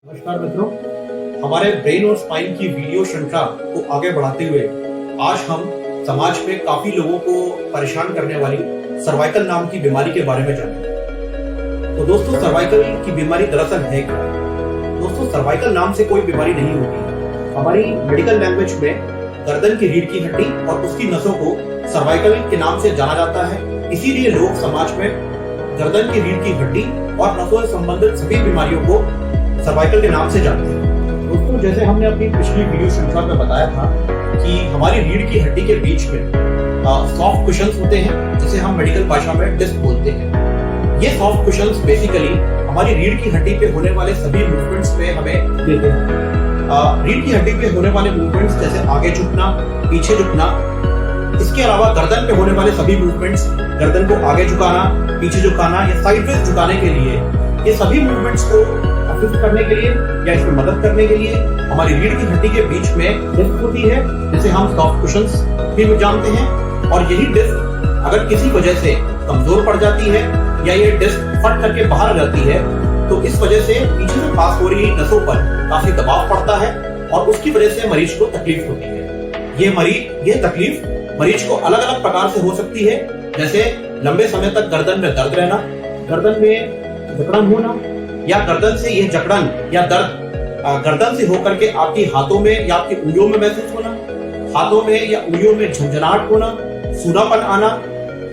नमस्कार मित्रों, हमारे ब्रेन और स्पाइन की वीडियो श्रृंखला को आगे बढ़ाते हुए आज हम समाज में काफी लोगों को परेशान करने वाली सर्वाइकल नाम की बीमारी के बारे में जानेंगे। तो दोस्तों, सर्वाइकल की बीमारी दरअसल है क्या? दोस्तों, सर्वाइकल नाम से कोई बीमारी नहीं होती। हमारी मेडिकल लैंग्वेज में गर्दन की रीढ़ की हड्डी और उसकी नसों को सर्वाइकल के नाम से जाना जाता है। इसीलिए लोग समाज में गर्दन की रीढ़ की हड्डी और नसों से संबंधित सभी बीमारियों को सर्वाइकल के नाम से जानते हैं। दोस्तों, जैसे हमने अपनी पिछली वीडियो श्रृंखला में बताया था कि हमारी रीढ़ की हड्डी के बीच में सॉफ्ट कुशन्स होते हैं, जिसे हम मेडिकल भाषा में डिस्क बोलते हैं। ये सॉफ्ट कुशन्स बेसिकली हमारी रीढ़ की हड्डी पे होने वाले सभी मूवमेंट्स पे हमें देते हैं। रीढ़ की हड्डी पे होने वाले मूवमेंट्स जैसे आगे झुकना, पीछे झुकना, इसके अलावा गर्दन पे होने वाले सभी मूवमेंट्स, गर्दन को आगे झुकाना, पीछे झुकाना या साइडवेज झुकाने के लिए, ये सभी मूवमेंट्स को असिस्ट करने के लिए या इसमें मदद करने के लिए हमारी रीढ़ की हड्डी के बीच में डिस्क होती है, जिसे हम सॉफ्ट कुशन्स भी जानते हैं। और यही डिस्क अगर किसी वजह से कमजोर पड़ जाती है या ये डिस्क फट करके बाहर आ जाती है, तो इस वजह से पीछे से पास हो रही नसों पर काफी दबाव पड़ता है और उसकी वजह से मरीज को तकलीफ होती है। ये तकलीफ मरीज को अलग अलग प्रकार से हो सकती है, जैसे लंबे समय तक गर्दन में दर्द रहना, गर्दन में जकड़न होना, या गर्दन से यह जकड़न या दर्द गर्दन से होकर के आपकी हाथों में या आपकी उंगलियों में महसूस होना, हाथों में या उंगलियों में झंझनाहट होना, सूनापन आना,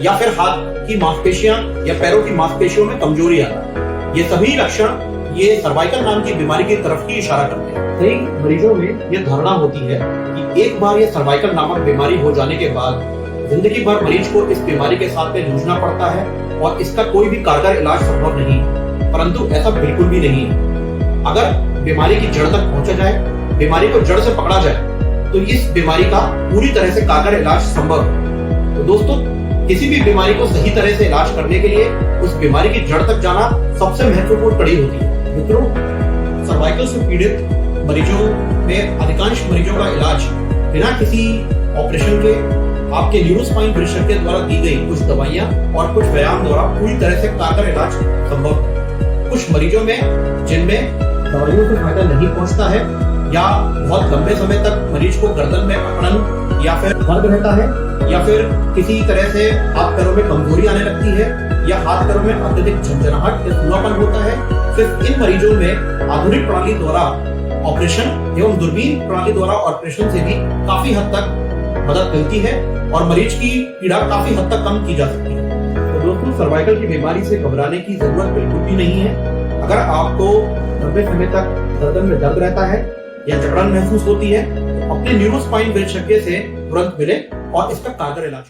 या फिर हाथ की मांसपेशियां या पैरों की मांसपेशियों में कमजोरी आना। ये सभी लक्षण ये सर्वाइकल नाम की बीमारी की तरफ ही इशारा करते हैं। कई मरीजों में यह धारणा होती है कि एक बार ये सर्वाइकल नामक बीमारी हो जाने के बाद जिंदगी भर मरीज को इस बीमारी के साथ में जूझना पड़ता है और इसका कोई भी कारगर इलाज संभव नहीं है। परंतु ऐसा बिल्कुल भी नहीं है। अगर बीमारी की जड़ तक पहुंचा जाए, बीमारी को जड़ से पकड़ा जाए, तो इस बीमारी का पूरी तरह से कारगर इलाज संभव है। तो दोस्तों, किसी भी बीमारी को सही तरह से इलाज करने के लिए उस बीमारी की जड़ तक जाना सबसे महत्वपूर्ण कड़ी होती है। मित्रों, सर्वाइकल से पीड़ित मरीजों में अधिकांश मरीजों का इलाज बिना किसी ऑपरेशन के आपके न्यूरोस्पाइन विशेषज्ञ द्वारा दी गई कुछ दवाइयां और कुछ व्यायाम द्वारा पूरी तरह से कारगर इलाज संभव है। कुछ मरीजों में जिनमें दवाइयों से फायदा नहीं पहुंचता है या बहुत लंबे समय तक मरीज को गर्दन में अकड़न या फिर दर्द रहता है या फिर किसी तरह से हाथ पैरों में कमजोरी आने लगती है या हाथ पैरों में अत्यधिक झंझनाहट या सूनापन होता है, सिर्फ इन मरीजों में आधुनिक प्रणाली द्वारा ऑपरेशन एवं दूरबीन प्रणाली द्वारा ऑपरेशन से भी काफी हद तक मदद मिलती है और मरीज की पीड़ा काफी हद तक कम की जा सकती है। तो दोस्तों, सर्वाइकल की बीमारी से घबराने की जरूरत बिल्कुल भी नहीं है। अगर आपको लंबे समय तक गर्दन में दर्द रहता है या जकड़न महसूस होती है, तो अपने न्यूरोस्पाइन विशेषज्ञ से तुरंत मिलें और इसका कारगर इलाज